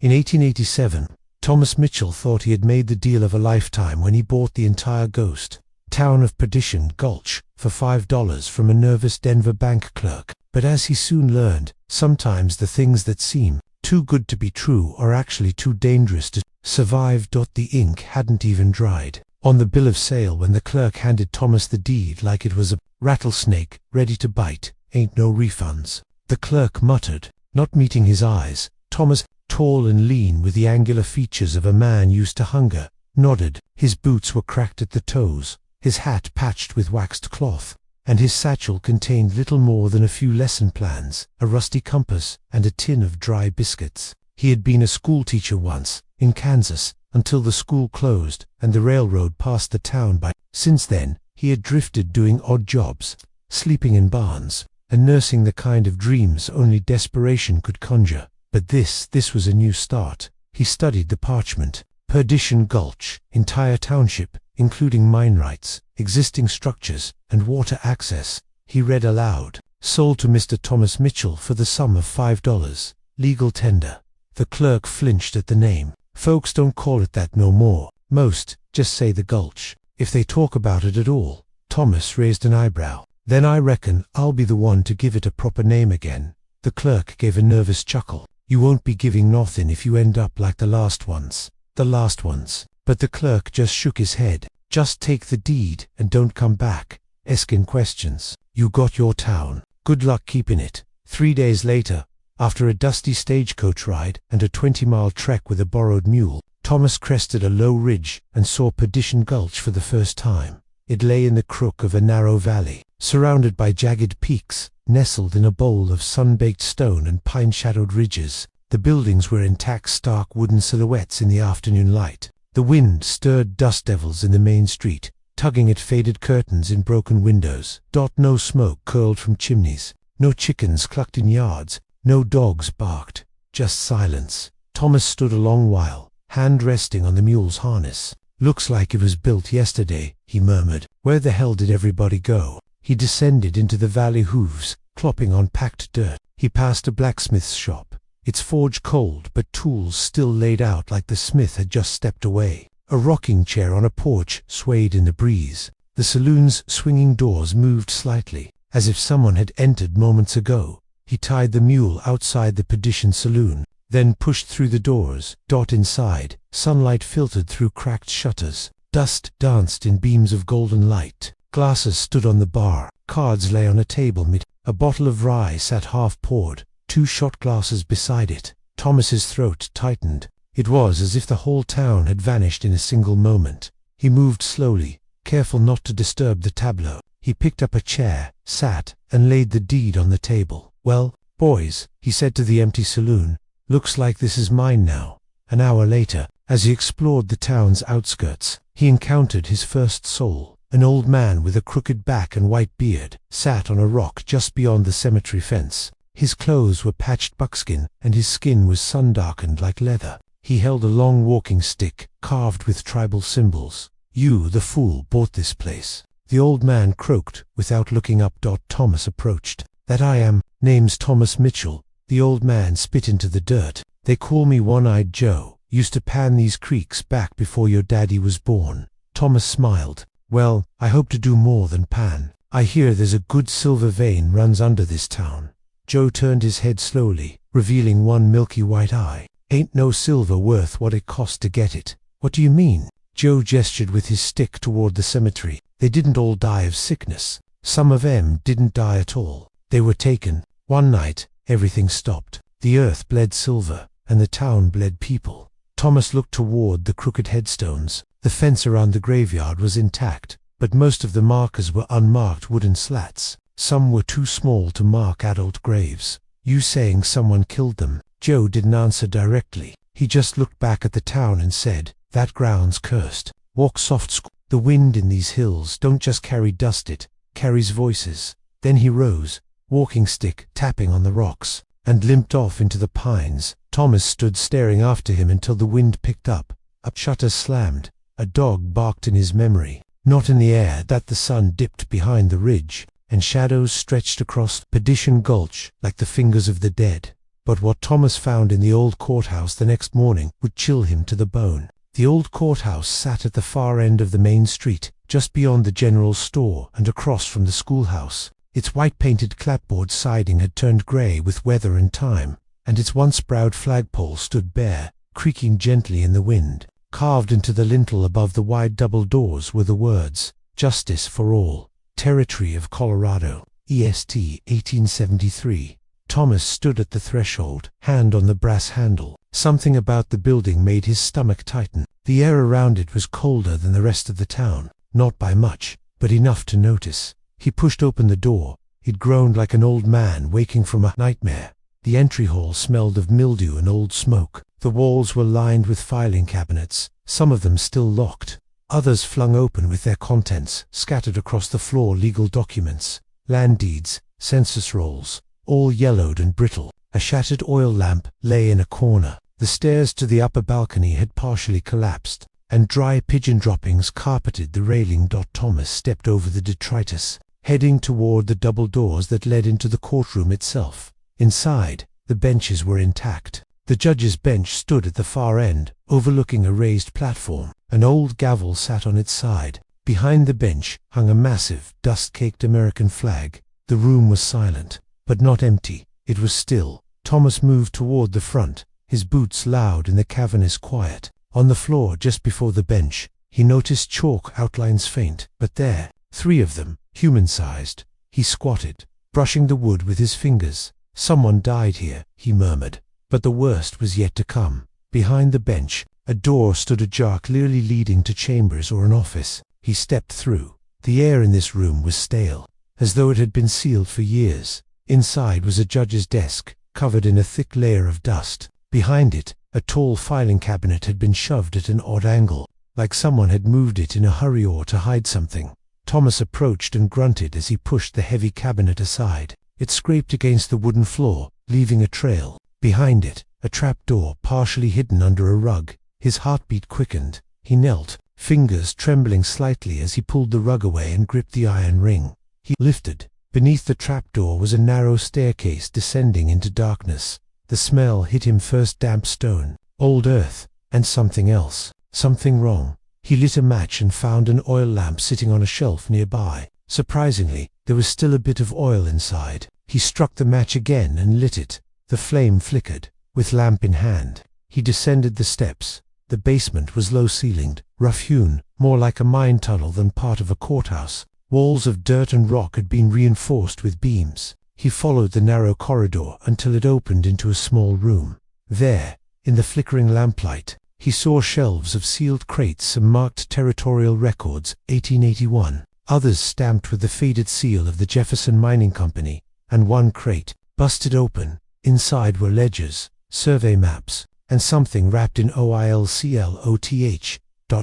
In 1887, Thomas Mitchell thought he had made the deal of a lifetime when he bought the entire ghost town of Perdition Gulch for $5 from a nervous Denver bank clerk. But as he soon learned, sometimes the things that seem too good to be true are actually too dangerous to survive. The ink hadn't even dried on the bill of sale when the clerk handed Thomas the deed like it was a rattlesnake ready to bite. "Ain't no refunds," the clerk muttered, not meeting his eyes. Thomas, tall and lean with the angular features of a man used to hunger, nodded. His boots were cracked at the toes, his hat patched with waxed cloth, and his satchel contained little more than a few lesson plans, a rusty compass, and a tin of dry biscuits. He had been a schoolteacher once, in Kansas, until the school closed and the railroad passed the town by. Since then, he had drifted doing odd jobs, sleeping in barns, and nursing the kind of dreams only desperation could conjure. But this was a new start. He studied the parchment. Perdition Gulch, entire township, including mine rights, existing structures, and water access. He read aloud. Sold to Mr. Thomas Mitchell for the sum of $5. Legal tender. The clerk flinched at the name. Folks don't call it that no more. Most just say the Gulch, if they talk about it at all. Thomas raised an eyebrow. Then I reckon I'll be the one to give it a proper name again. The clerk gave a nervous chuckle. You won't be giving nothing if you end up like the last ones. The last ones. But the clerk just shook his head. Just take the deed and don't come back asking questions. You got your town. Good luck keeping it. 3 days later, after a dusty stagecoach ride and a 20-mile trek with a borrowed mule, Thomas crested a low ridge and saw Perdition Gulch for the first time. It lay in the crook of a narrow valley, surrounded by jagged peaks, nestled in a bowl of sun-baked stone and pine-shadowed ridges. The buildings were intact, stark wooden silhouettes in the afternoon light. The wind stirred dust devils in the main street, tugging at faded curtains in broken windows. No smoke curled from chimneys, no chickens clucked in yards, no dogs barked, just silence. Thomas stood a long while, hand resting on the mule's harness. "Looks like it was built yesterday," he murmured. "Where the hell did everybody go?" He descended into the valley, hooves clopping on packed dirt. He passed a blacksmith's shop, its forge cold but tools still laid out like the smith had just stepped away. A rocking chair on a porch swayed in the breeze. The saloon's swinging doors moved slightly, as if someone had entered moments ago. He tied the mule outside the Perdition saloon, then pushed through the doors. Inside, sunlight filtered through cracked shutters. Dust danced in beams of golden light. Glasses stood on the bar. Cards lay on a table mid. A bottle of rye sat half poured, 2 shot glasses beside it. Thomas's throat tightened. It was as if the whole town had vanished in a single moment. He moved slowly, careful not to disturb the tableau. He picked up a chair, sat, and laid the deed on the table. "Well, boys," he said to the empty saloon, "looks like this is mine now." An hour later, as he explored the town's outskirts, he encountered his first soul. An old man with a crooked back and white beard sat on a rock just beyond the cemetery fence. His clothes were patched buckskin, and his skin was sun-darkened like leather. He held a long walking stick, carved with tribal symbols. "You, the fool, bought this place," the old man croaked, without looking up. Thomas approached. "That I am. Name's Thomas Mitchell." The old man spit into the dirt. "They call me One-Eyed Joe. Used to pan these creeks back before your daddy was born." Thomas smiled. "Well, I hope to do more than pan. I hear there's a good silver vein runs under this town." Joe turned his head slowly, revealing one milky white eye. "Ain't no silver worth what it cost to get it." "What do you mean?" Joe gestured with his stick toward the cemetery. "They didn't all die of sickness. Some of 'em didn't die at all. They were taken. One night, everything stopped. The earth bled silver, and the town bled people." Thomas looked toward the crooked headstones. The fence around the graveyard was intact, but most of the markers were unmarked wooden slats. Some were too small to mark adult graves. "You saying someone killed them?" Joe didn't answer directly. He just looked back at the town and said, "That ground's cursed. Walk soft. The wind in these hills don't just carry dust, it carries voices." Then he rose, walking stick tapping on the rocks, and limped off into the pines. Thomas stood staring after him until the wind picked up. A shutter slammed. A dog barked in his memory. Not in the air that the sun dipped behind the ridge, and shadows stretched across Perdition Gulch like the fingers of the dead. But what Thomas found in the old courthouse the next morning would chill him to the bone. The old courthouse sat at the far end of the main street, just beyond the general store and across from the schoolhouse. Its white-painted clapboard siding had turned grey with weather and time, and its once proud flagpole stood bare, creaking gently in the wind. Carved into the lintel above the wide double doors were the words, "Justice for All, Territory of Colorado, EST 1873. Thomas stood at the threshold, hand on the brass handle. Something about the building made his stomach tighten. The air around it was colder than the rest of the town, not by much, but enough to notice. He pushed open the door. It groaned like an old man waking from a nightmare. The entry hall smelled of mildew and old smoke. The walls were lined with filing cabinets, some of them still locked, others flung open with their contents scattered across the floor. Legal documents, land deeds, census rolls, all yellowed and brittle. A shattered oil lamp lay in a corner. The stairs to the upper balcony had partially collapsed, and dry pigeon droppings carpeted the railing. Thomas stepped over the detritus, heading toward the double doors that led into the courtroom itself. Inside, the benches were intact. The judge's bench stood at the far end, overlooking a raised platform. An old gavel sat on its side. Behind the bench hung a massive, dust-caked American flag. The room was silent, but not empty. It was still. Thomas moved toward the front, his boots loud in the cavernous quiet. On the floor just before the bench, he noticed chalk outlines faint, but there, 3 of them, human-sized. He squatted, brushing the wood with his fingers. "Someone died here," he murmured. But the worst was yet to come. Behind the bench, a door stood ajar, clearly leading to chambers or an office. He stepped through. The air in this room was stale, as though it had been sealed for years. Inside was a judge's desk, covered in a thick layer of dust. Behind it, a tall filing cabinet had been shoved at an odd angle, like someone had moved it in a hurry or to hide something. Thomas approached and grunted as he pushed the heavy cabinet aside. It scraped against the wooden floor, leaving a trail. Behind it, a trapdoor partially hidden under a rug. His heartbeat quickened. He knelt, fingers trembling slightly as he pulled the rug away and gripped the iron ring. He lifted. Beneath the trapdoor was a narrow staircase descending into darkness. The smell hit him first: damp stone, old earth, and something else. Something wrong. He lit a match and found an oil lamp sitting on a shelf nearby. Surprisingly, there was still a bit of oil inside. He struck the match again and lit it. The flame flickered. With lamp in hand, he descended the steps. The basement was low-ceilinged, rough-hewn, more like a mine tunnel than part of a courthouse. Walls of dirt and rock had been reinforced with beams. He followed the narrow corridor until it opened into a small room. There, in the flickering lamplight, he saw shelves of sealed crates, some marked territorial records, 1881, others stamped with the faded seal of the Jefferson Mining Company, and one crate, busted open. Inside were ledgers, survey maps, and something wrapped in oilcloth.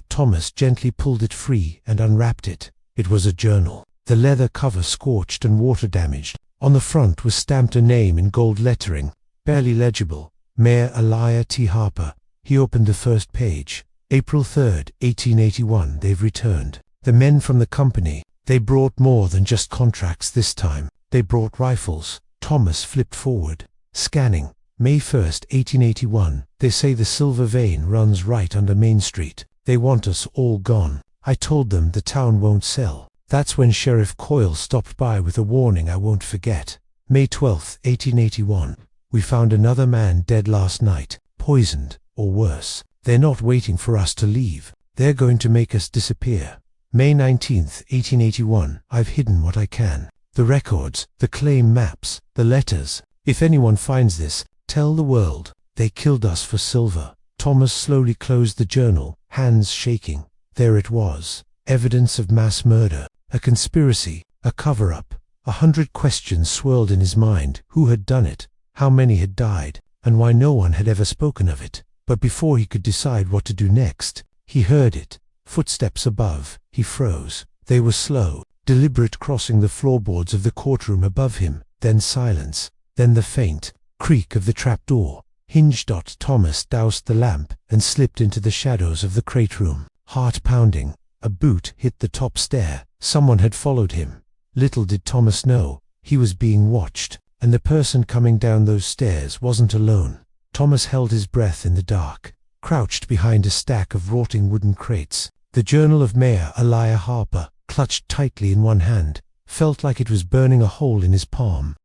Thomas gently pulled it free and unwrapped it. It was a journal. The leather cover scorched and water-damaged. On the front was stamped a name in gold lettering, barely legible, Mayor Elijah T. Harper. He opened the first page. April 3rd, 1881, they've returned. The men from the company. They brought more than just contracts this time. They brought rifles. Thomas flipped forward. Scanning. May 1st, 1881. They say the silver vein runs right under Main Street. They want us all gone. I told them the town won't sell. That's when Sheriff Coyle stopped by with a warning I won't forget. May 12th, 1881. We found another man dead last night, poisoned, or worse. They're not waiting for us to leave. They're going to make us disappear. May 19th, 1881. I've hidden what I can. The records, the claim maps, the letters. If anyone finds this, tell the world. They killed us for silver. Thomas slowly closed the journal, hands shaking. There it was. Evidence of mass murder. A conspiracy. A cover-up. 100 questions swirled in his mind. Who had done it? How many had died? And why no one had ever spoken of it? But before he could decide what to do next, he heard it. Footsteps above. He froze. They were slow, deliberate, crossing the floorboards of the courtroom above him. Then silence. Then the faint creak of the trapdoor. Hinged. Thomas doused the lamp and slipped into the shadows of the crate room. Heart pounding. A boot hit the top stair. Someone had followed him. Little did Thomas know, he was being watched. and the person coming down those stairs wasn't alone. Thomas held his breath in the dark, crouched behind a stack of rotting wooden crates. The journal of Mayor Elijah Harper, clutched tightly in one hand, felt like it was burning a hole in his palm.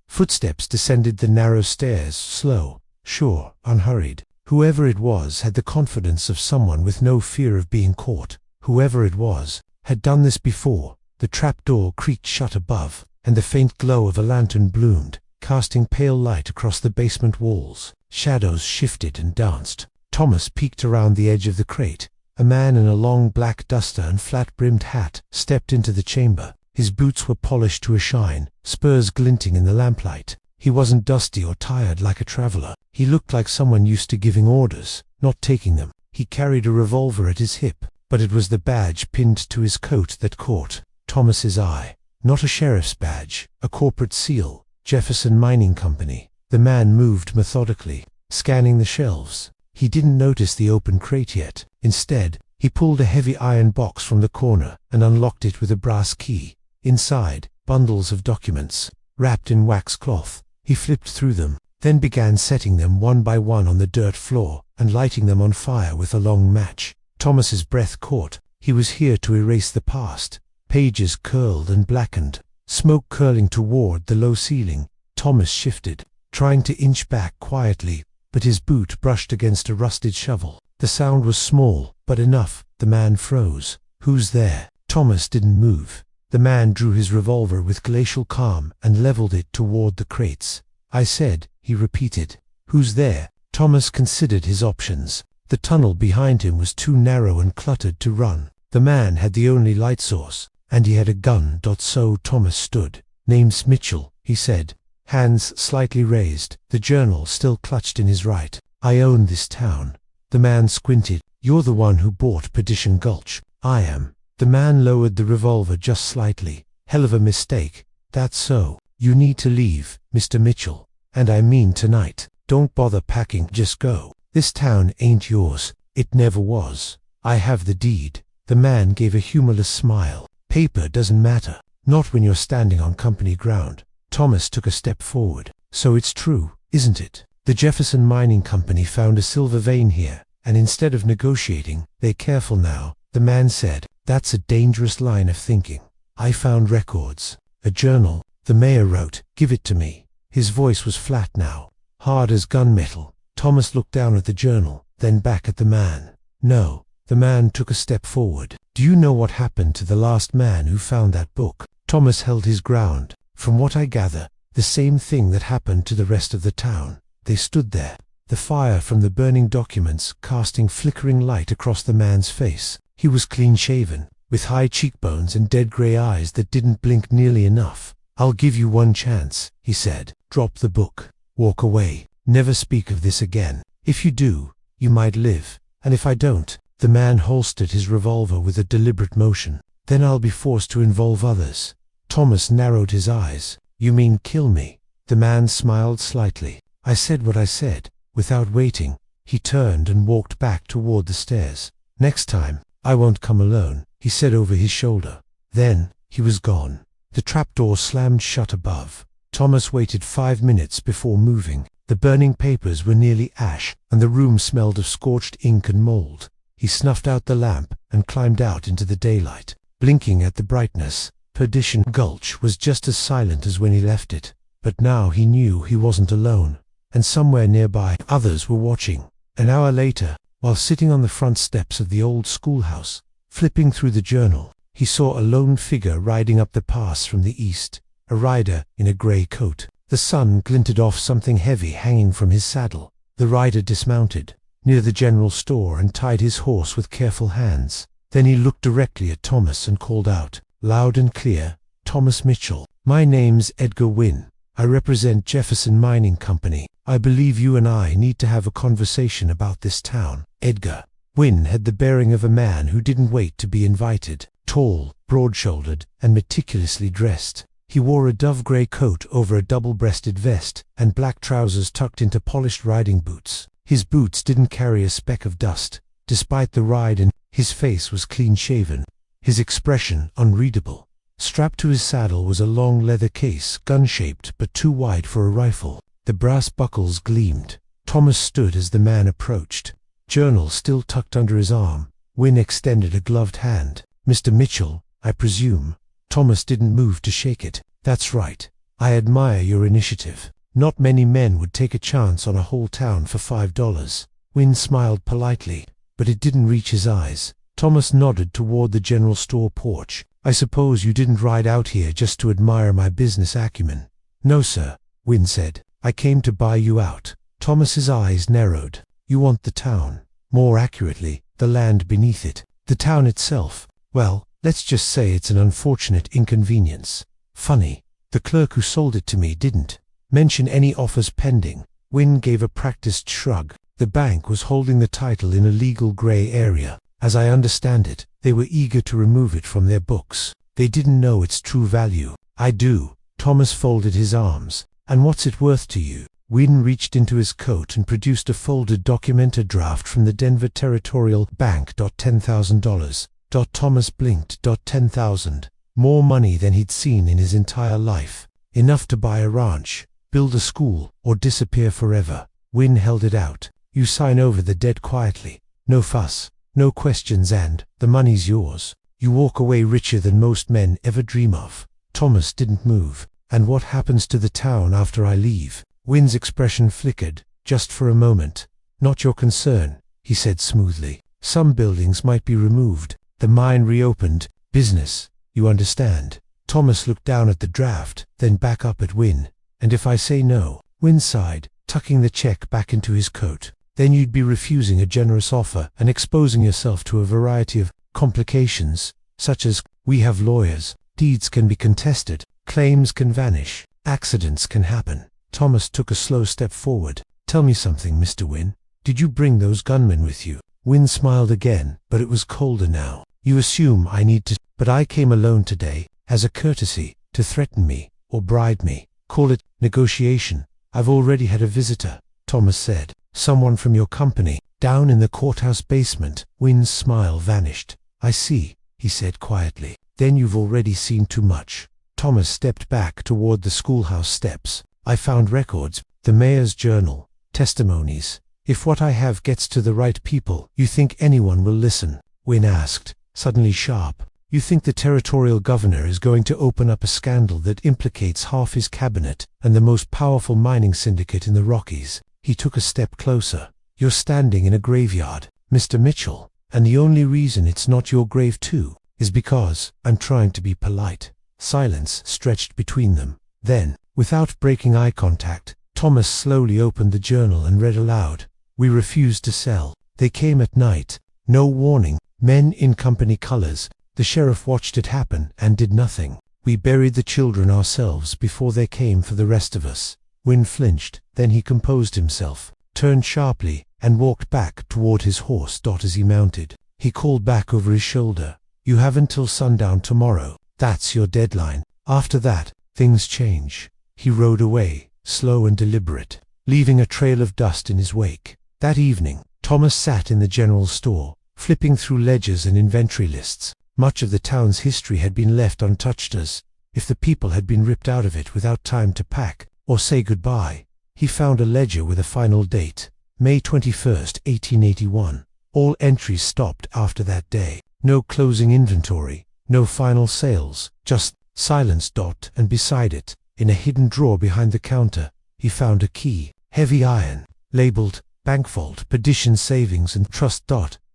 Footsteps descended the narrow stairs, slow, sure, unhurried. Whoever it was had the confidence of someone with no fear of being caught. Whoever it was had done this before. The trapdoor creaked shut above, and the faint glow of a lantern bloomed, casting pale light across the basement walls. Shadows shifted and danced. Thomas peeked around the edge of the crate. A man in a long black duster and flat-brimmed hat stepped into the chamber. His boots were polished to a shine, spurs glinting in the lamplight. He wasn't dusty or tired like a traveler. He looked like someone used to giving orders, not taking them. He carried a revolver at his hip, but it was the badge pinned to his coat that caught Thomas's eye. Not a sheriff's badge, a corporate seal, Jefferson Mining Company. The man moved methodically, scanning the shelves. He didn't notice the open crate yet. Instead, he pulled a heavy iron box from the corner and unlocked it with a brass key. Inside, bundles of documents, wrapped in wax cloth. He flipped through them, then began setting them one by one on the dirt floor and lighting them on fire with a long match. Thomas's breath caught. He was here to erase the past. Pages curled and blackened, smoke curling toward the low ceiling. Thomas shifted, trying to inch back quietly, but his boot brushed against a rusted shovel. The sound was small, but enough. The man froze. "Who's there?" Thomas didn't move. The man drew his revolver with glacial calm and leveled it toward the crates. "I said," he repeated. "Who's there?" Thomas considered his options. The tunnel behind him was too narrow and cluttered to run. The man had the only light source, and he had a gun. So Thomas stood. "Name's Mitchell," he said, hands slightly raised, the journal still clutched in his right. "I own this town." The man squinted. "You're the one who bought Perdition Gulch." "I am." The man lowered the revolver just slightly. "Hell of a mistake." "That's so. You need to leave, Mr. Mitchell. And I mean tonight. Don't bother packing, just go. This town ain't yours. It never was. I have the deed." The man gave a humorless smile. "Paper doesn't matter. Not when you're standing on company ground." Thomas took a step forward. "So it's true, isn't it? The Jefferson Mining Company found a silver vein here, and instead of negotiating, they're careful now," the man said. "That's a dangerous line of thinking. I found records. A journal. The mayor wrote, 'Give it to me.'" His voice was flat now, hard as gunmetal. Thomas looked down at the journal, then back at the man. "No." The man took a step forward. "Do you know what happened to the last man who found that book?" Thomas held his ground. "From what I gather, the same thing that happened to the rest of the town." They stood there, the fire from the burning documents casting flickering light across the man's face. He was clean-shaven, with high cheekbones and dead gray eyes that didn't blink nearly enough. "I'll give you one chance," he said. "Drop the book. Walk away. Never speak of this again. If you do, you might live. And if I don't," the man holstered his revolver with a deliberate motion, "then I'll be forced to involve others." Thomas narrowed his eyes. "You mean kill me?" The man smiled slightly. "I said what I said." Without waiting, he turned and walked back toward the stairs. "Next time, I won't come alone," he said over his shoulder. Then, he was gone. The trapdoor slammed shut above. Thomas waited 5 minutes before moving. The burning papers were nearly ash, and the room smelled of scorched ink and mold. He snuffed out the lamp and climbed out into the daylight, blinking at the brightness. Perdition Gulch was just as silent as when he left it, but now he knew he wasn't alone, and somewhere nearby others were watching. An hour later, while sitting on the front steps of the old schoolhouse, flipping through the journal, he saw a lone figure riding up the pass from the east, a rider in a gray coat. The sun glinted off something heavy hanging from his saddle. The rider dismounted near the general store and tied his horse with careful hands. Then he looked directly at Thomas and called out, loud and clear, "Thomas Mitchell. My name's Edgar Wynne. I represent Jefferson Mining Company. I believe you and I need to have a conversation about this town." Edgar Wynne had the bearing of a man who didn't wait to be invited. Tall, broad-shouldered, and meticulously dressed. He wore a dove-gray coat over a double-breasted vest, and black trousers tucked into polished riding boots. His boots didn't carry a speck of dust, despite the ride, and his face was clean-shaven, his expression unreadable. Strapped to his saddle was a long leather case, gun-shaped but too wide for a rifle. The brass buckles gleamed. Thomas stood as the man approached, journal still tucked under his arm. Wynne extended a gloved hand. "Mr. Mitchell, I presume?" Thomas didn't move to shake it. "That's right. I admire your initiative. Not many men would take a chance on a whole town for $5. Wynne smiled politely, but it didn't reach his eyes. Thomas nodded toward the general store porch. "I suppose you didn't ride out here just to admire my business acumen?" "No, sir," Wynne said. "I came to buy you out." Thomas's eyes narrowed. "You want the town. More accurately, the land beneath it. The town itself, well, let's just say it's an unfortunate inconvenience. Funny, the clerk who sold it to me didn't mention any offers pending." Wynne gave a practiced shrug. "The bank was holding the title in a legal gray area. As I understand it, they were eager to remove it from their books. They didn't know its true value." "I do." Thomas folded his arms. "And what's it worth to you?" Wynne reached into his coat and produced a folded document, a draft from the Denver Territorial Bank. $10,000. Thomas blinked. $10,000. More money than he'd seen in his entire life. Enough to buy a ranch, build a school, or disappear forever. Wynne held it out. "You sign over the deed quietly. No fuss, no questions, and the money's yours. You walk away richer than most men ever dream of." Thomas didn't move. "And what happens to the town after I leave?" Wynne's expression flickered, just for a moment. "Not your concern," he said smoothly. "Some buildings might be removed. The mine reopened. Business, you understand." Thomas looked down at the draft, then back up at Wynne. "And if I say no?" Wynne sighed, tucking the check back into his coat. "Then you'd be refusing a generous offer and exposing yourself to a variety of complications, such as, we have lawyers, deeds can be contested, claims can vanish, accidents can happen." Thomas took a slow step forward. "Tell me something, Mr. Wynne. Did you bring those gunmen with you?" Wynne smiled again, but it was colder now. "You assume I need to, but I came alone today, as a courtesy, to threaten me, or bribe me. Call it negotiation. I've already had a visitor," Thomas said. "Someone from your company, down in the courthouse basement." Wynne's smile vanished. "I see," he said quietly. "Then you've already seen too much." Thomas stepped back toward the schoolhouse steps. "I found records, the mayor's journal, testimonies. If what I have gets to the right people, you think anyone will listen?" Wynne asked, suddenly sharp. "You think the territorial governor is going to open up a scandal that implicates half his cabinet and the most powerful mining syndicate in the Rockies?" He took a step closer. "You're standing in a graveyard, Mr. Mitchell, and the only reason it's not your grave too is because I'm trying to be polite." Silence stretched between them. Then, without breaking eye contact, Thomas slowly opened the journal and read aloud. "We refused to sell. They came at night. No warning. Men in company colors. The sheriff watched it happen and did nothing. We buried the children ourselves before they came for the rest of us." Wynne flinched, then he composed himself, turned sharply, and walked back toward his horse. As he mounted, he called back over his shoulder, "You have until sundown tomorrow. That's your deadline. After that, things change." He rode away, slow and deliberate, leaving a trail of dust in his wake. That evening, Thomas sat in the general store, flipping through ledgers and inventory lists. Much of the town's history had been left untouched, as if the people had been ripped out of it without time to pack or say goodbye. He found a ledger with a final date, May 21st, 1881. All entries stopped after that day. No closing inventory, no final sales, just silence. And beside it, in a hidden drawer behind the counter, he found a key, heavy iron, labeled Bank Vault, Perdition Savings and Trust.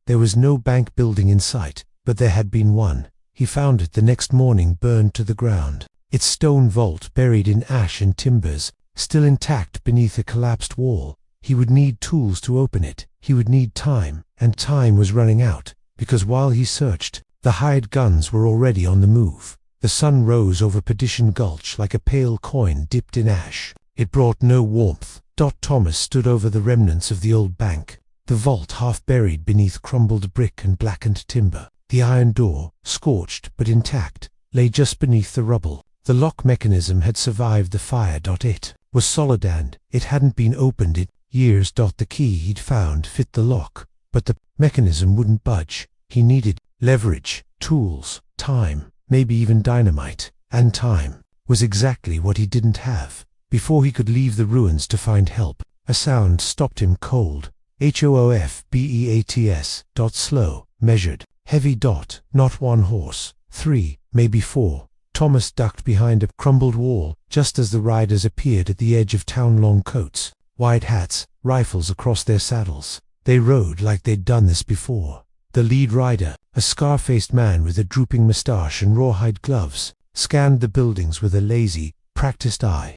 There was no bank building in sight, but there had been one. He found it the next morning, burned to the ground. Its stone vault buried in ash and timbers, still intact beneath a collapsed wall. He would need tools to open it. He would need time, and time was running out, because while he searched, the hired guns were already on the move. The sun rose over Perdition Gulch like a pale coin dipped in ash. It brought no warmth. Thomas stood over the remnants of the old bank, the vault half buried beneath crumbled brick and blackened timber. The iron door, scorched but intact, lay just beneath the rubble. The lock mechanism had survived the fire. It was solid and it hadn't been opened in years. The key he'd found fit the lock, but the mechanism wouldn't budge. He needed leverage, tools, time. maybe even dynamite, and time was exactly what he didn't have. Before he could leave the ruins to find help, a sound stopped him cold. HOOFBEATS. Slow, measured, heavy. Not one horse, 3, maybe 4. Thomas ducked behind a crumbled wall just as the riders appeared at the edge of town. Long coats, wide hats, rifles across their saddles. They rode like they'd done this before. The lead rider, a scar-faced man with a drooping moustache and rawhide gloves, scanned the buildings with a lazy, practiced eye.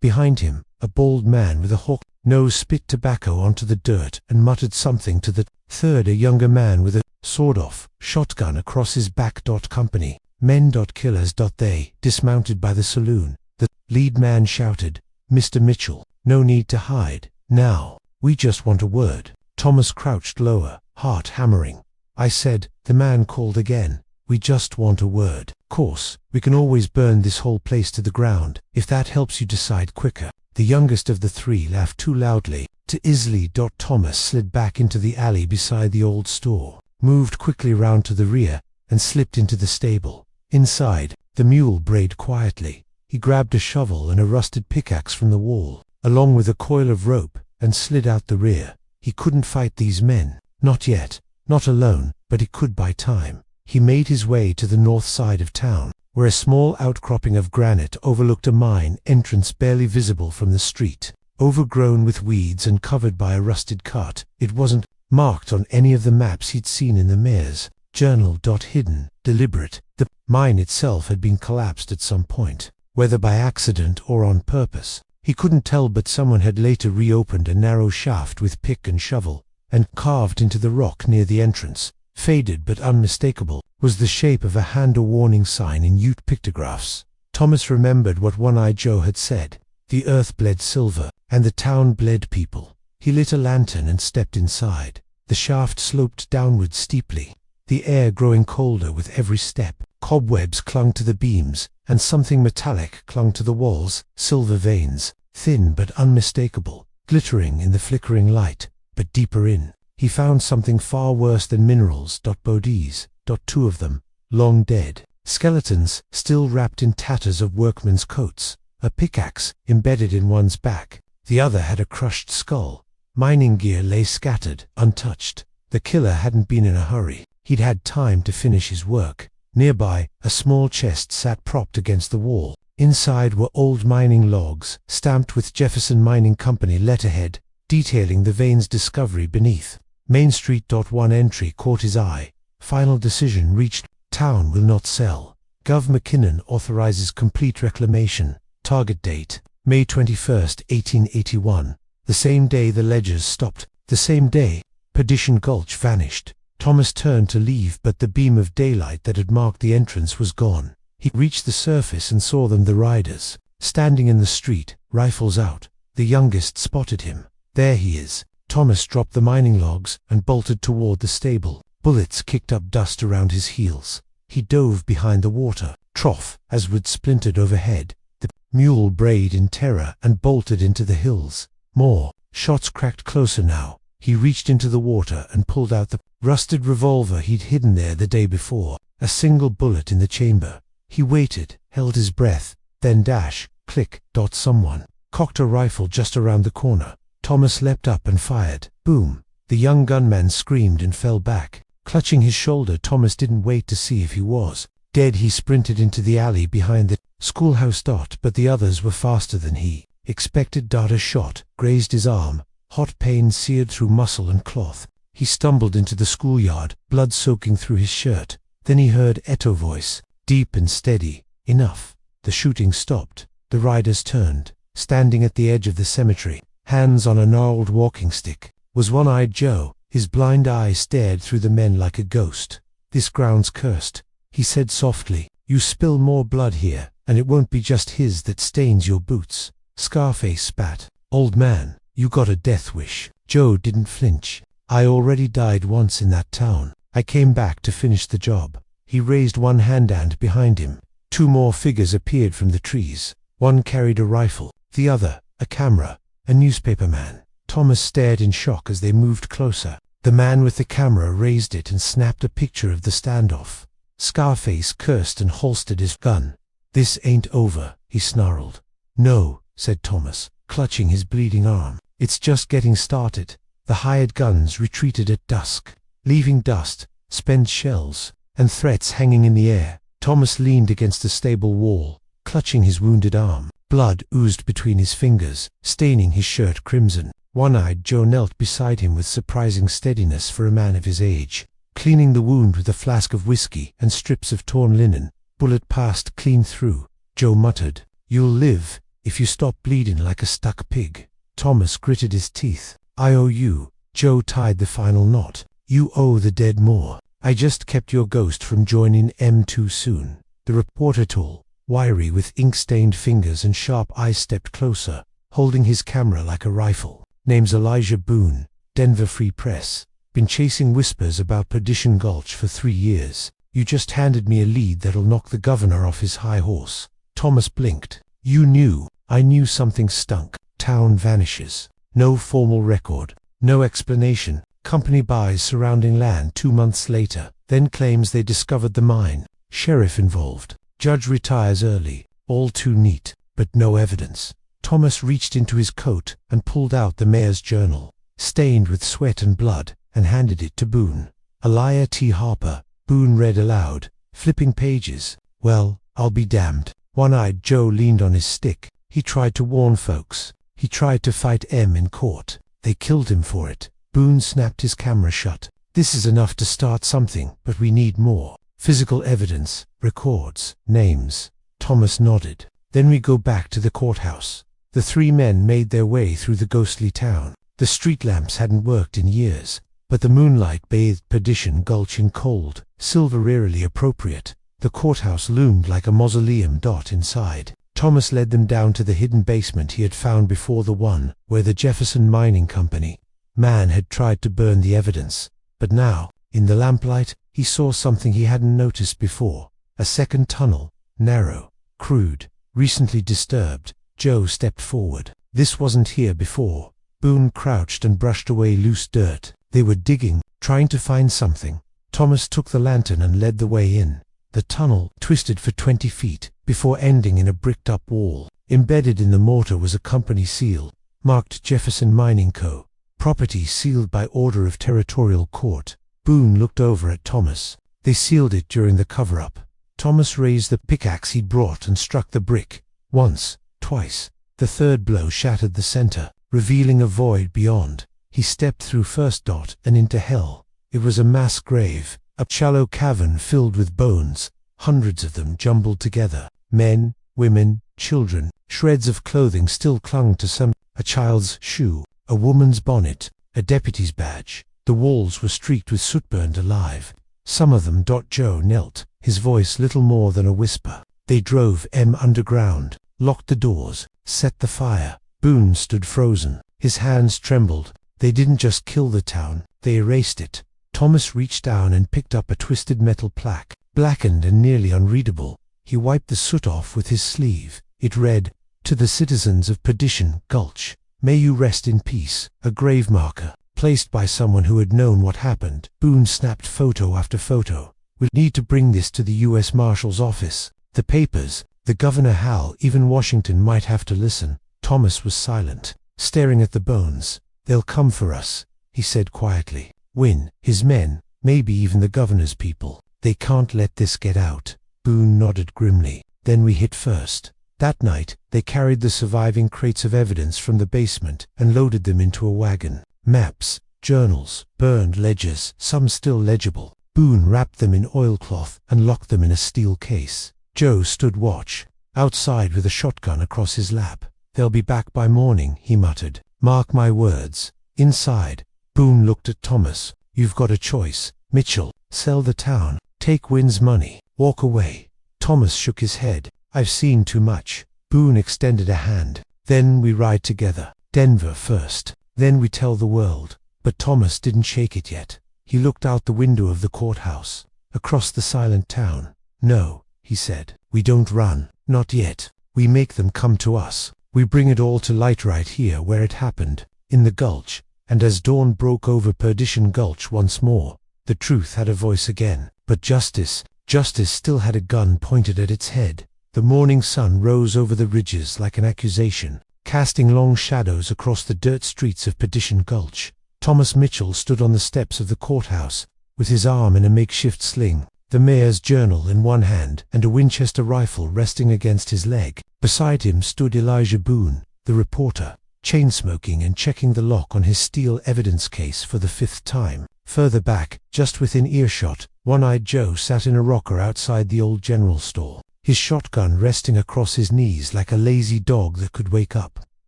Behind him, a bald man with a hawk nose spit tobacco onto the dirt and muttered something to the third, a younger man with a sawed-off shotgun across his back. Company men. Killers. They dismounted by the saloon. The lead man shouted, "Mr. Mitchell, no need to hide. Now, we just want a word." Thomas crouched lower, heart hammering. "I said," the man called again, "we just want a word. Course, we can always burn this whole place to the ground, if that helps you decide quicker." The youngest of the three laughed too loudly to Isley. Thomas slid back into the alley beside the old store, moved quickly round to the rear, and slipped into the stable. Inside, the mule brayed quietly. He grabbed a shovel and a rusted pickaxe from the wall, along with a coil of rope, and slid out the rear. He couldn't fight these men, not yet, not alone, but he could buy time. He made his way to the north side of town, where a small outcropping of granite overlooked a mine entrance barely visible from the street. Overgrown with weeds and covered by a rusted cart, it wasn't marked on any of the maps he'd seen in the mayor's journal. Hidden, deliberate, the mine itself had been collapsed at some point, whether by accident or on purpose. He couldn't tell, but someone had later reopened a narrow shaft with pick and shovel, and carved into the rock near the entrance, faded but unmistakable, was the shape of a hand, a warning sign in Ute pictographs. Thomas remembered what One-Eyed Joe had said: the earth bled silver, and the town bled people. He lit a lantern and stepped inside. The shaft sloped downward steeply, the air growing colder with every step. Cobwebs clung to the beams, and something metallic clung to the walls, silver veins, thin but unmistakable, glittering in the flickering light. But deeper in, he found something far worse than minerals. Bodies. 2 of them, long dead. Skeletons, still wrapped in tatters of workmen's coats. A pickaxe embedded in one's back. The other had a crushed skull. Mining gear lay scattered, untouched. The killer hadn't been in a hurry. He'd had time to finish his work. Nearby, a small chest sat propped against the wall. Inside were old mining logs, stamped with Jefferson Mining Company letterhead, detailing the vein's discovery beneath. Main Street. One entry caught his eye. Final decision reached. Town will not sell. Gov. McKinnon authorizes complete reclamation. Target date, May 21st, 1881. The same day the ledgers stopped. The same day, Perdition Gulch vanished. Thomas turned to leave, but the beam of daylight that had marked the entrance was gone. He reached the surface and saw them, the riders, standing in the street, rifles out. The youngest spotted him. "There he is." Thomas dropped the mining logs and bolted toward the stable. Bullets kicked up dust around his heels. He dove behind the water trough as wood splintered overhead. The mule brayed in terror and bolted into the hills. More shots cracked closer now. He reached into the water and pulled out the rusted revolver he'd hidden there the day before. A single bullet in the chamber. He waited, held his breath, then dash, click. Someone cocked a rifle just around the corner. Thomas leapt up and fired. Boom! The young gunman screamed and fell back. Clutching his shoulder, Thomas didn't wait to see if he was dead. He sprinted into the alley behind the schoolhouse. But the others were faster than he expected. A shot grazed his arm. Hot pain seared through muscle and cloth. He stumbled into the schoolyard, blood soaking through his shirt. Then he heard Eto's voice, deep and steady. "Enough." The shooting stopped. The riders turned. Standing at the edge of the cemetery, hands on a gnarled walking stick, was One-Eyed Joe. His blind eye stared through the men like a ghost. "This ground's cursed," he said softly. "You spill more blood here, and it won't be just his that stains your boots." Scarface spat. "Old man, you got a death wish." Joe didn't flinch. "I already died once in that town. I came back to finish the job." He raised one hand, and behind him, 2 more figures appeared from the trees. One carried a rifle, the other, a camera, a newspaperman. Thomas stared in shock as they moved closer. The man with the camera raised it and snapped a picture of the standoff. Scarface cursed and holstered his gun. "This ain't over," he snarled. "No," said Thomas, clutching his bleeding arm. "It's just getting started." The hired guns retreated at dusk, leaving dust, spent shells, and threats hanging in the air. Thomas leaned against a stable wall, clutching his wounded arm. Blood oozed between his fingers, staining his shirt crimson. One-eyed Joe knelt beside him with surprising steadiness for a man of his age, cleaning the wound with a flask of whiskey and strips of torn linen. "Bullet passed clean through," Joe muttered. "You'll live, if you stop bleeding like a stuck pig." Thomas gritted his teeth. "I owe you." Joe tied the final knot. "You owe the dead more. I just kept your ghost from joining M too soon." The reporter, tall, wiry, with ink-stained fingers and sharp eyes, stepped closer, holding his camera like a rifle. "Name's Elijah Boone, Denver Free Press. Been chasing whispers about Perdition Gulch for 3 years. You just handed me a lead that'll knock the governor off his high horse." Thomas blinked. "You knew." "I knew something stunk." Town vanishes. No formal record. No explanation. Company buys surrounding land 2 months later, then claims they discovered the mine. Sheriff involved. Judge retires early. All too neat, but no evidence. Thomas reached into his coat and pulled out the mayor's journal, stained with sweat and blood, and handed it to Boone. "Elijah T. Harper," Boone read aloud, flipping pages. "Well, I'll be damned." One-eyed Joe leaned on his stick. "He tried to warn folks. He tried to fight M in court. They killed him for it." Boone snapped his camera shut. "This is enough to start something, but we need more. Physical evidence, records, names." Thomas nodded. "Then we go back to the courthouse." The 3 men made their way through the ghostly town. The street lamps hadn't worked in years, but the moonlight bathed Perdition Gulch in cold silver, eerily appropriate. The courthouse loomed like a mausoleum dot inside. Thomas led them down to the hidden basement he had found before, the one where the Jefferson Mining Company man had tried to burn the evidence. But now, in the lamplight, he saw something he hadn't noticed before. A second tunnel, narrow, crude, recently disturbed. Joe stepped forward. "This wasn't here before." Boone crouched and brushed away loose dirt. "They were digging, trying to find something." Thomas took the lantern and led the way in. The tunnel twisted for 20 feet, before ending in a bricked-up wall. Embedded in the mortar was a company seal, marked Jefferson Mining Co. Property sealed by order of territorial court. Boone looked over at Thomas. "They sealed it during the cover-up." Thomas raised the pickaxe he'd brought and struck the brick. Once, twice. The third blow shattered the center, revealing a void beyond. He stepped through first dot and into hell. It was a mass grave, a shallow cavern filled with bones, hundreds of them jumbled together. Men, women, children. Shreds of clothing still clung to some. A child's shoe, a woman's bonnet, a deputy's badge. The walls were streaked with soot, burned alive. Some of them. Joe knelt, his voice little more than a whisper. "They drove M underground, locked the doors, set the fire." Boone stood frozen. His hands trembled. "They didn't just kill the town, they erased it." Thomas reached down and picked up a twisted metal plaque, blackened and nearly unreadable. He wiped the soot off with his sleeve. It read, "To the citizens of Perdition Gulch, may you rest in peace." A grave marker, placed by someone who had known what happened. Boone snapped photo after photo. "We'll need to bring this to the U.S. Marshal's office. The papers, the governor, Hal, even Washington might have to listen." Thomas was silent, staring at the bones. "They'll come for us," he said quietly. "Win, his men, maybe even the governor's people. They can't let this get out." Boone nodded grimly. "Then we hit first." That night, they carried the surviving crates of evidence from the basement and loaded them into a wagon. Maps, journals, burned ledgers, some still legible. Boone wrapped them in oilcloth and locked them in a steel case. Joe stood watch, outside with a shotgun across his lap. "They'll be back by morning," he muttered. "Mark my words." Inside, Boone looked at Thomas. "You've got a choice, Mitchell. Sell the town, take Wynn's money, walk away." Thomas shook his head. "I've seen too much." Boone extended a hand. "Then we ride together. Denver first. Then we tell the world." But Thomas didn't shake it yet. He looked out the window of the courthouse, across the silent town. "No," he said. "We don't run. Not yet. We make them come to us. We bring it all to light right here where it happened, in the gulch." And as dawn broke over Perdition Gulch once more, the truth had a voice again. But justice, Justice still had a gun pointed at its head. The morning sun rose over the ridges like an accusation, casting long shadows across the dirt streets of Perdition Gulch. Thomas Mitchell stood on the steps of the courthouse, with his arm in a makeshift sling, the mayor's journal in one hand and a Winchester rifle resting against his leg. Beside him stood Elijah Boone, the reporter, chain-smoking and checking the lock on his steel evidence case for the 5th time. Further back, just within earshot, One-Eyed Joe sat in a rocker outside the old general store, his shotgun resting across his knees like a lazy dog that could wake up.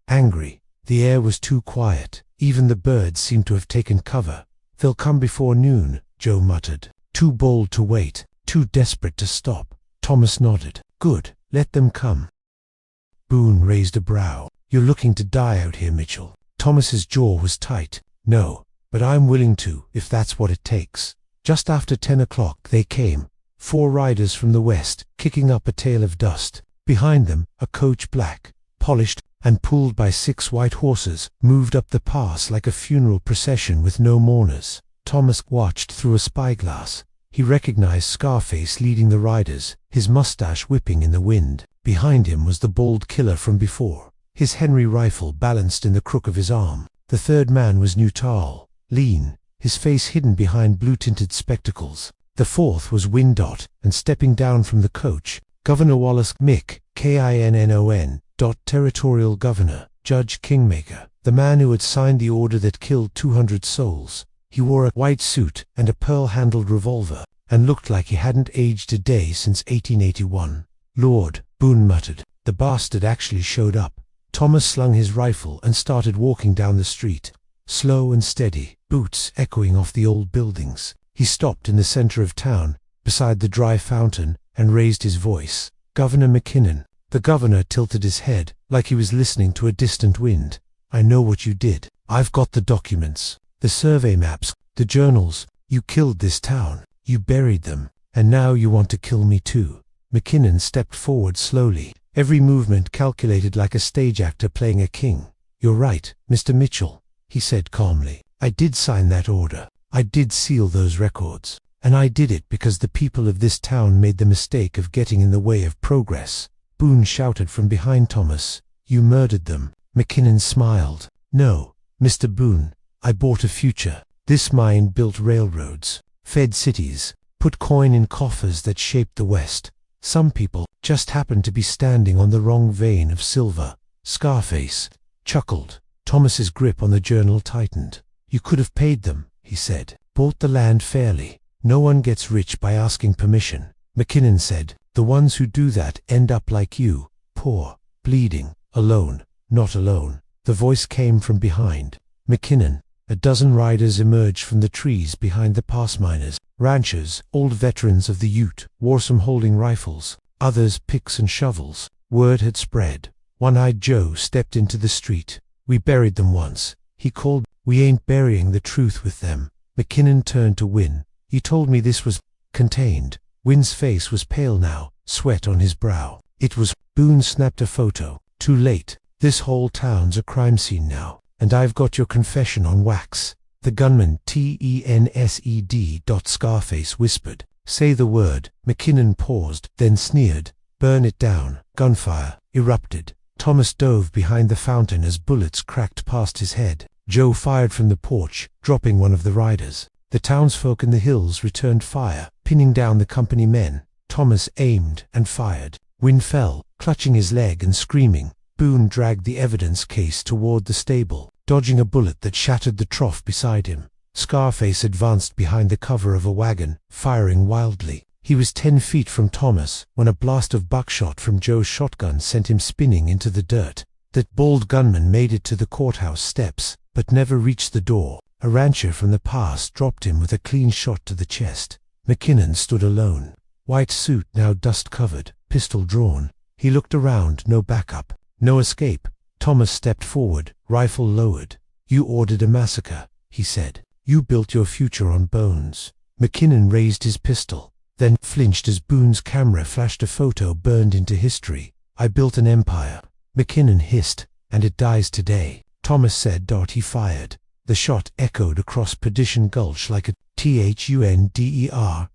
Angry, the air was too quiet. Even the birds seemed to have taken cover. "They'll come before noon," Joe muttered. "Too bold to wait, too desperate to stop." Thomas nodded. "Good, let them come." Boone raised a brow. "You're looking to die out here, Mitchell." Thomas's jaw was tight. "No, but I'm willing to, if that's what it takes." Just after 10 o'clock they came, 4 riders from the west, kicking up a tail of dust. Behind them, a coach, black, polished, and pulled by 6 white horses, moved up the pass like a funeral procession with no mourners. Thomas watched through a spyglass. He recognized Scarface leading the riders, his mustache whipping in the wind. Behind him was the bald killer from before, his Henry rifle balanced in the crook of his arm. The third man was tall, lean, his face hidden behind blue-tinted spectacles. The fourth was Windot, and stepping down from the coach, Governor Wallace Mick, Kinnon, Territorial Governor, Judge Kingmaker, the man who had signed the order that killed 200 souls. He wore a white suit and a pearl-handled revolver, and looked like he hadn't aged a day since 1881. "Lord," Boone muttered, "the bastard actually showed up." Thomas slung his rifle and started walking down the street, slow and steady, boots echoing off the old buildings. He stopped in the center of town, beside the dry fountain, and raised his voice. "Governor McKinnon." The governor tilted his head, like he was listening to a distant wind. "I know what you did. I've got the documents, the survey maps, the journals. You killed this town. You buried them. And now you want to kill me too." McKinnon stepped forward slowly, every movement calculated like a stage actor playing a king. "You're right, Mr. Mitchell," he said calmly. "I did sign that order. I did seal those records. And I did it because the people of this town made the mistake of getting in the way of progress." Boone shouted from behind Thomas, "You murdered them." McKinnon smiled. "No, Mr. Boone, I bought a future. This mine built railroads, fed cities, put coin in coffers that shaped the West. Some people just happened to be standing on the wrong vein of silver." Scarface chuckled. Thomas's grip on the journal tightened. "You could have paid them," he said. "Bought the land fairly. No one gets rich by asking permission." McKinnon said, "The ones who do that end up like you, poor, bleeding, alone." "Not alone." The voice came from behind McKinnon. A dozen riders emerged from the trees behind the pass miners. Ranchers, old veterans of the Ute, wore some holding rifles, others picks and shovels. Word had spread. One-Eyed Joe stepped into the street. "We buried them once," he called. "We ain't burying the truth with them." McKinnon turned to Win. "You told me this was contained." Win's face was pale now, sweat on his brow. "It was." Boone snapped a photo. "Too late. This whole town's a crime scene now, and I've got your confession on wax." The gunman Tensed. Scarface whispered, "Say the word." McKinnon paused, then sneered, "Burn it down." Gunfire erupted. Thomas dove behind the fountain as bullets cracked past his head. Joe fired from the porch, dropping one of the riders. The townsfolk in the hills returned fire, pinning down the company men. Thomas aimed and fired. Win fell, clutching his leg and screaming. Boone dragged the evidence case toward the stable, dodging a bullet that shattered the trough beside him. Scarface advanced behind the cover of a wagon, firing wildly. He was 10 feet from Thomas when a blast of buckshot from Joe's shotgun sent him spinning into the dirt. That bald gunman made it to the courthouse steps, but never reached the door. A rancher from the pass dropped him with a clean shot to the chest. McKinnon stood alone, white suit now dust-covered, pistol drawn. He looked around, no backup, no escape. Thomas stepped forward, rifle lowered. "You ordered a massacre," he said. "You built your future on bones." McKinnon raised his pistol, then flinched as Boone's camera flashed a photo burned into history. "I built an empire." McKinnon hissed, "And it dies today." Thomas said. He fired. The shot echoed across Perdition Gulch like a THUNDERCLAP.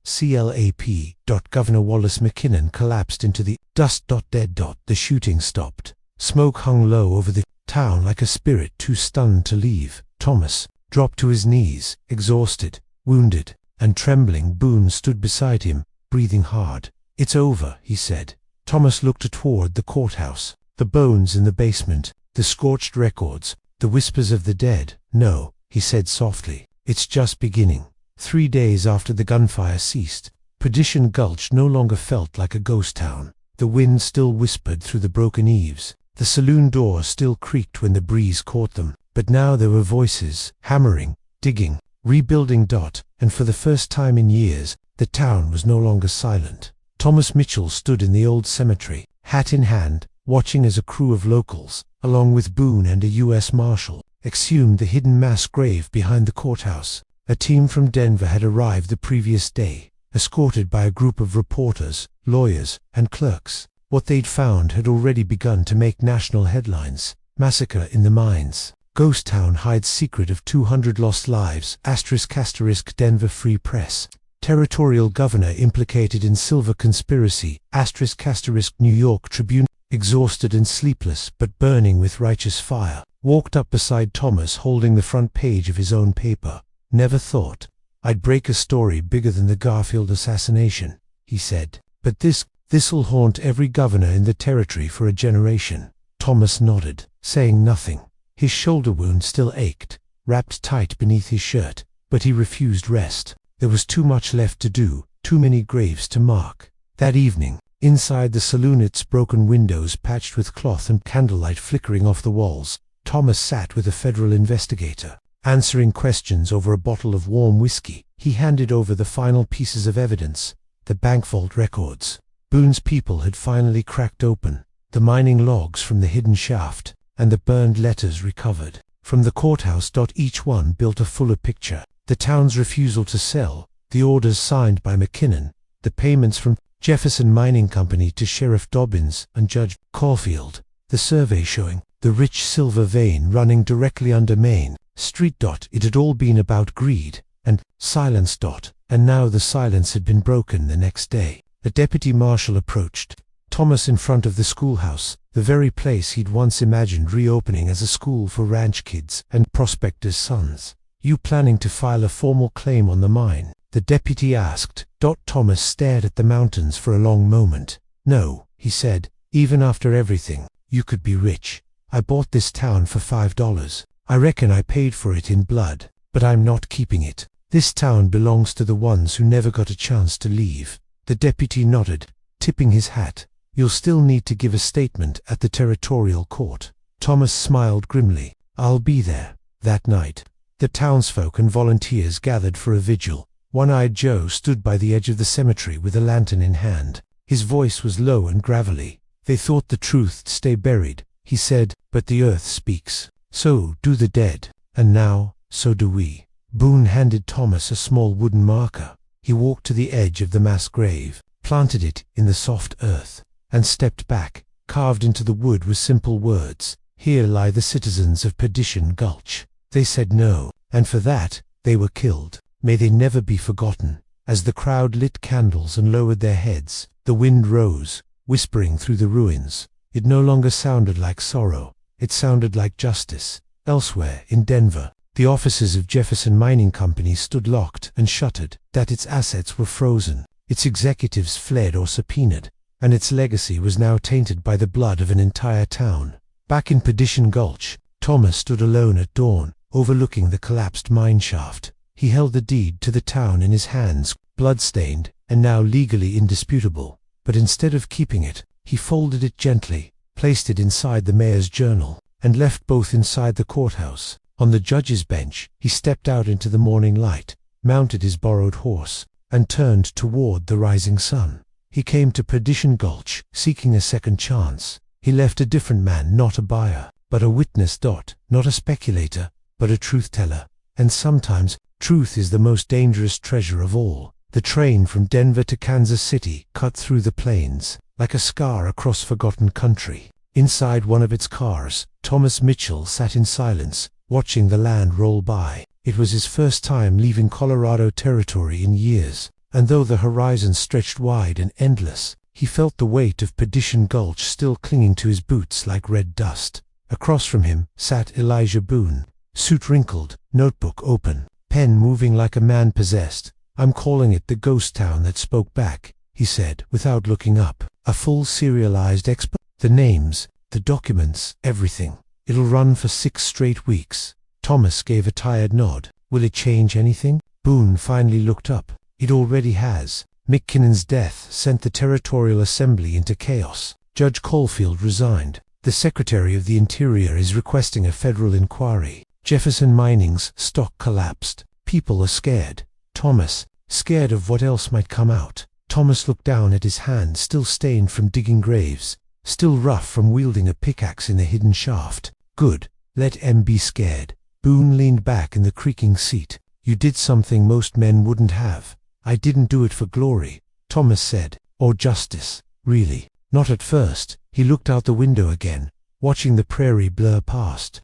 Governor Wallace McKinnon collapsed into the dust. Dead. The shooting stopped. Smoke hung low over the town like a spirit too stunned to leave. Thomas dropped to his knees, exhausted, wounded, and trembling. Boone stood beside him, breathing hard. "It's over," he said. Thomas looked toward the courthouse. The bones in the basement, the scorched records, the whispers of the dead. "No," he said softly. "It's just beginning." 3 days after the gunfire ceased, Perdition Gulch no longer felt like a ghost town. The wind still whispered through the broken eaves. The saloon doors still creaked when the breeze caught them. But now there were voices, hammering, digging, rebuilding. And for the first time in years, the town was no longer silent. Thomas Mitchell stood in the old cemetery, hat in hand, watching as a crew of locals, along with Boone and a U.S. Marshal, exhumed the hidden mass grave behind the courthouse. A team from Denver had arrived the previous day, escorted by a group of reporters, lawyers, and clerks. What they'd found had already begun to make national headlines. Massacre in the mines. Ghost town hides secret of 200 lost lives. **** Denver Free Press. Territorial governor implicated in silver conspiracy. **** New York Tribune. Exhausted and sleepless, but burning with righteous fire, walked up beside Thomas holding the front page of his own paper. "Never thought I'd break a story bigger than the Garfield assassination," he said. "But this'll haunt every governor in the territory for a generation." Thomas nodded, saying nothing. His shoulder wound still ached, wrapped tight beneath his shirt, but he refused rest. There was too much left to do, too many graves to mark. That evening, inside the saloon, its broken windows patched with cloth and candlelight flickering off the walls, Thomas sat with a federal investigator, answering questions over a bottle of warm whiskey. He handed over the final pieces of evidence, the bank vault records. Boone's people had finally cracked open, the mining logs from the hidden shaft, and the burned letters recovered from the courthouse. Each one built a fuller picture. The town's refusal to sell, the orders signed by McKinnon, the payments from Jefferson Mining Company to Sheriff Dobbins and Judge Caulfield, the survey showing the rich silver vein running directly under Main Street. It had all been about greed and silence. And now the silence had been broken. The next day, the deputy marshal approached Thomas in front of the schoolhouse, the very place he'd once imagined reopening as a school for ranch kids and prospectors' sons. "You planning to file a formal claim on the mine?" the deputy asked. Thomas stared at the mountains for a long moment. "No," he said, "even after everything, you could be rich. I bought this town for $5. I reckon I paid for it in blood, but I'm not keeping it. This town belongs to the ones who never got a chance to leave." The deputy nodded, tipping his hat. "You'll still need to give a statement at the territorial court." Thomas smiled grimly. "I'll be there." That night, the townsfolk and volunteers gathered for a vigil. One-eyed Joe stood by the edge of the cemetery with a lantern in hand. His voice was low and gravelly. "They thought the truth'd stay buried," he said, "but the earth speaks. So do the dead. And now, so do we." Boone handed Thomas a small wooden marker. He walked to the edge of the mass grave, planted it in the soft earth, and stepped back. Carved into the wood were simple words: "Here lie the citizens of Perdition Gulch. They said no, and for that, they were killed. May they never be forgotten." As the crowd lit candles and lowered their heads, the wind rose, whispering through the ruins. It no longer sounded like sorrow. It sounded like justice. Elsewhere, in Denver, the offices of Jefferson Mining Company stood locked and shuttered. That its assets were frozen, its executives fled or subpoenaed, and its legacy was now tainted by the blood of an entire town. Back in Perdition Gulch, Thomas stood alone at dawn, overlooking the collapsed mine shaft. He held the deed to the town in his hands, blood-stained and now legally indisputable. But instead of keeping it, he folded it gently, placed it inside the mayor's journal, and left both inside the courthouse. On the judge's bench, he stepped out into the morning light, mounted his borrowed horse, and turned toward the rising sun. He came to Perdition Gulch, seeking a second chance. He left a different man, not a buyer, but a witness. Not a speculator, but a truth-teller. And sometimes, truth is the most dangerous treasure of all. The train from Denver to Kansas City cut through the plains, like a scar across forgotten country. Inside one of its cars, Thomas Mitchell sat in silence, watching the land roll by. It was his first time leaving Colorado territory in years, and though the horizon stretched wide and endless, he felt the weight of Perdition Gulch still clinging to his boots like red dust. Across from him sat Elijah Boone, suit wrinkled, notebook open, pen moving like a man possessed. "I'm calling it the ghost town that spoke back," he said without looking up. "A full serialized expo. The names, the documents, everything. It'll run for 6 straight weeks." Thomas gave a tired nod. "Will it change anything?" Boone finally looked up. "It already has. McKinnon's death sent the Territorial Assembly into chaos. Judge Caulfield resigned. The Secretary of the Interior is requesting a federal inquiry. Jefferson Mining's stock collapsed. People are scared. Thomas, scared of what else might come out." Thomas looked down at his hand, still stained from digging graves, still rough from wielding a pickaxe in a hidden shaft. "Good. Let M be scared." Boone leaned back in the creaking seat. "You did something most men wouldn't have." "I didn't do it for glory," Thomas said, "or justice, really. Not at first." He looked out the window again, watching the prairie blur past.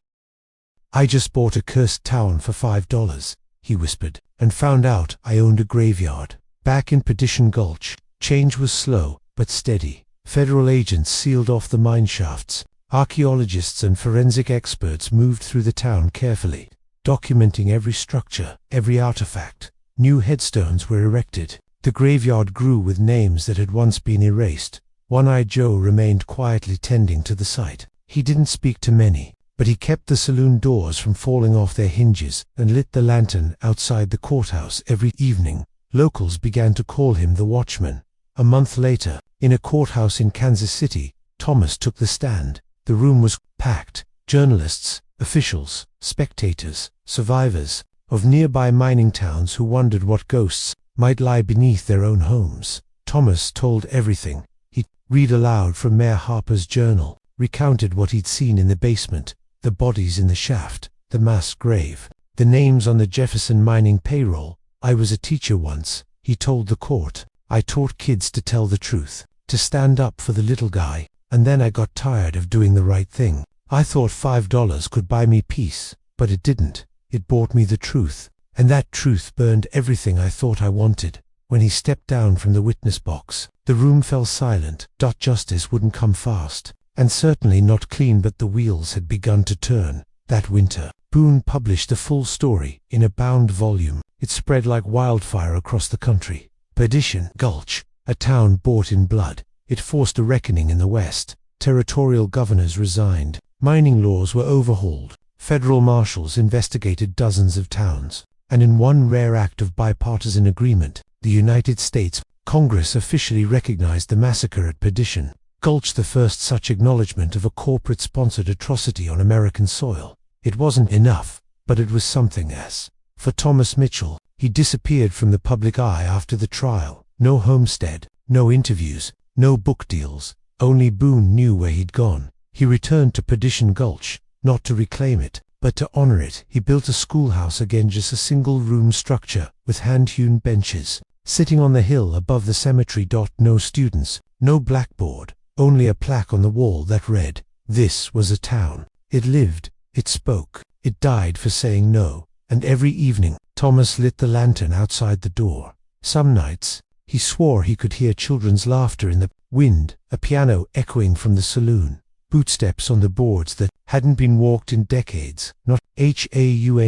"I just bought a cursed town for $5, he whispered, "and found out I owned a graveyard." Back in Perdition Gulch, change was slow but steady. Federal agents sealed off the mine shafts. Archaeologists and forensic experts moved through the town carefully, documenting every structure, every artifact. New headstones were erected. The graveyard grew with names that had once been erased. One-Eyed Joe remained quietly tending to the site. He didn't speak to many, but he kept the saloon doors from falling off their hinges and lit the lantern outside the courthouse every evening. Locals began to call him the Watchman. A month later, in a courthouse in Kansas City, Thomas took the stand. The room was packed. Journalists, officials, spectators, survivors of nearby mining towns who wondered what ghosts might lie beneath their own homes. Thomas told everything. He'd read aloud from Mayor Harper's journal, recounted what he'd seen in the basement, the bodies in the shaft, the mass grave, the names on the Jefferson Mining payroll. "I was a teacher once," he told the court. "I taught kids to tell the truth, to stand up for the little guy, and then I got tired of doing the right thing. I thought $5 could buy me peace, but it didn't. It bought me the truth, and that truth burned everything I thought I wanted." When he stepped down from the witness box, the room fell silent. Justice wouldn't come fast, and certainly not clean, but the wheels had begun to turn. That winter, Boone published the full story in a bound volume. It spread like wildfire across the country. Perdition Gulch, a town bought in blood. It forced a reckoning in the West. Territorial governors resigned. Mining laws were overhauled. Federal marshals investigated dozens of towns. And in one rare act of bipartisan agreement, the United States Congress officially recognized the massacre at Perdition Gulch, the first such acknowledgement of a corporate-sponsored atrocity on American soil. It wasn't enough, but it was something. As for Thomas Mitchell, he disappeared from the public eye after the trial. No homestead, no interviews, no book deals. Only Boone knew where he'd gone. He returned to Perdition Gulch, not to reclaim it, but to honor it. He built a schoolhouse again, just a single-room structure with hand-hewn benches, sitting on the hill above the cemetery. No students, no blackboard, only a plaque on the wall that read, "This was a town." It lived, it spoke, it died for saying no. And every evening, Thomas lit the lantern outside the door. Some nights, he swore he could hear children's laughter in the wind, a piano echoing from the saloon, footsteps on the boards that hadn't been walked in decades, not HAUNTINGS.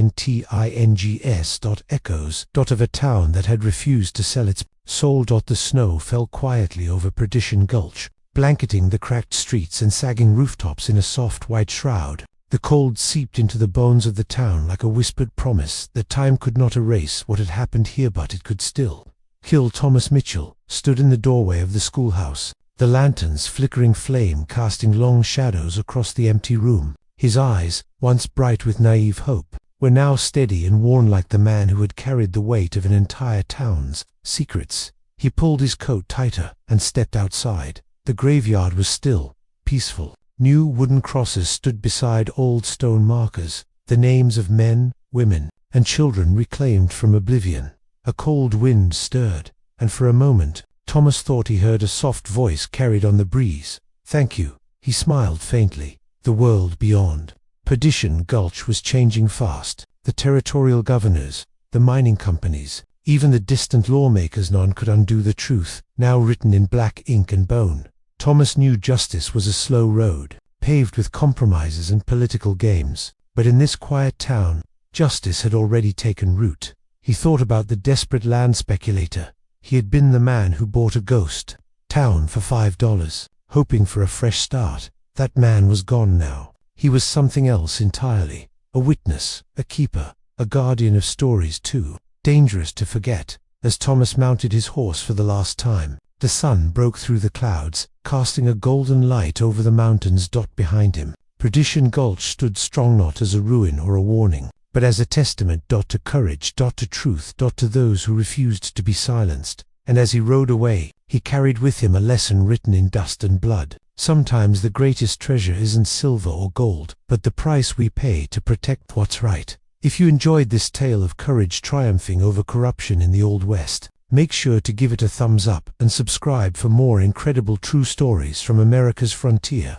Echoes of a town that had refused to sell its soul. The snow fell quietly over Perdition Gulch, blanketing the cracked streets and sagging rooftops in a soft white shroud. The cold seeped into the bones of the town like a whispered promise that time could not erase what had happened here, but it could still kill. Thomas Mitchell stood in the doorway of the schoolhouse, the lantern's flickering flame casting long shadows across the empty room. His eyes, once bright with naive hope, were now steady and worn like the man who had carried the weight of an entire town's secrets. He pulled his coat tighter and stepped outside. The graveyard was still, peaceful. New wooden crosses stood beside old stone markers, the names of men, women, and children reclaimed from oblivion. A cold wind stirred, and for a moment, Thomas thought he heard a soft voice carried on the breeze. "Thank you," he smiled faintly. The world beyond Perdition Gulch was changing fast. The territorial governors, the mining companies, even the distant lawmakers, none could undo the truth, now written in black ink and bone. Thomas knew justice was a slow road, paved with compromises and political games. But in this quiet town, justice had already taken root. He thought about the desperate land speculator. He had been the man who bought a ghost town for $5, hoping for a fresh start. That man was gone now. He was something else entirely. A witness, a keeper, a guardian of stories too, dangerous to forget. As Thomas mounted his horse for the last time, the sun broke through the clouds, casting a golden light over the mountains behind him. Perdition Gulch stood strong, not as a ruin or a warning, but as a testament to courage, to truth, to those who refused to be silenced. And as he rode away, he carried with him a lesson written in dust and blood. Sometimes the greatest treasure isn't silver or gold, but the price we pay to protect what's right. If you enjoyed this tale of courage triumphing over corruption in the Old West, make sure to give it a thumbs up and subscribe for more incredible true stories from America's frontier.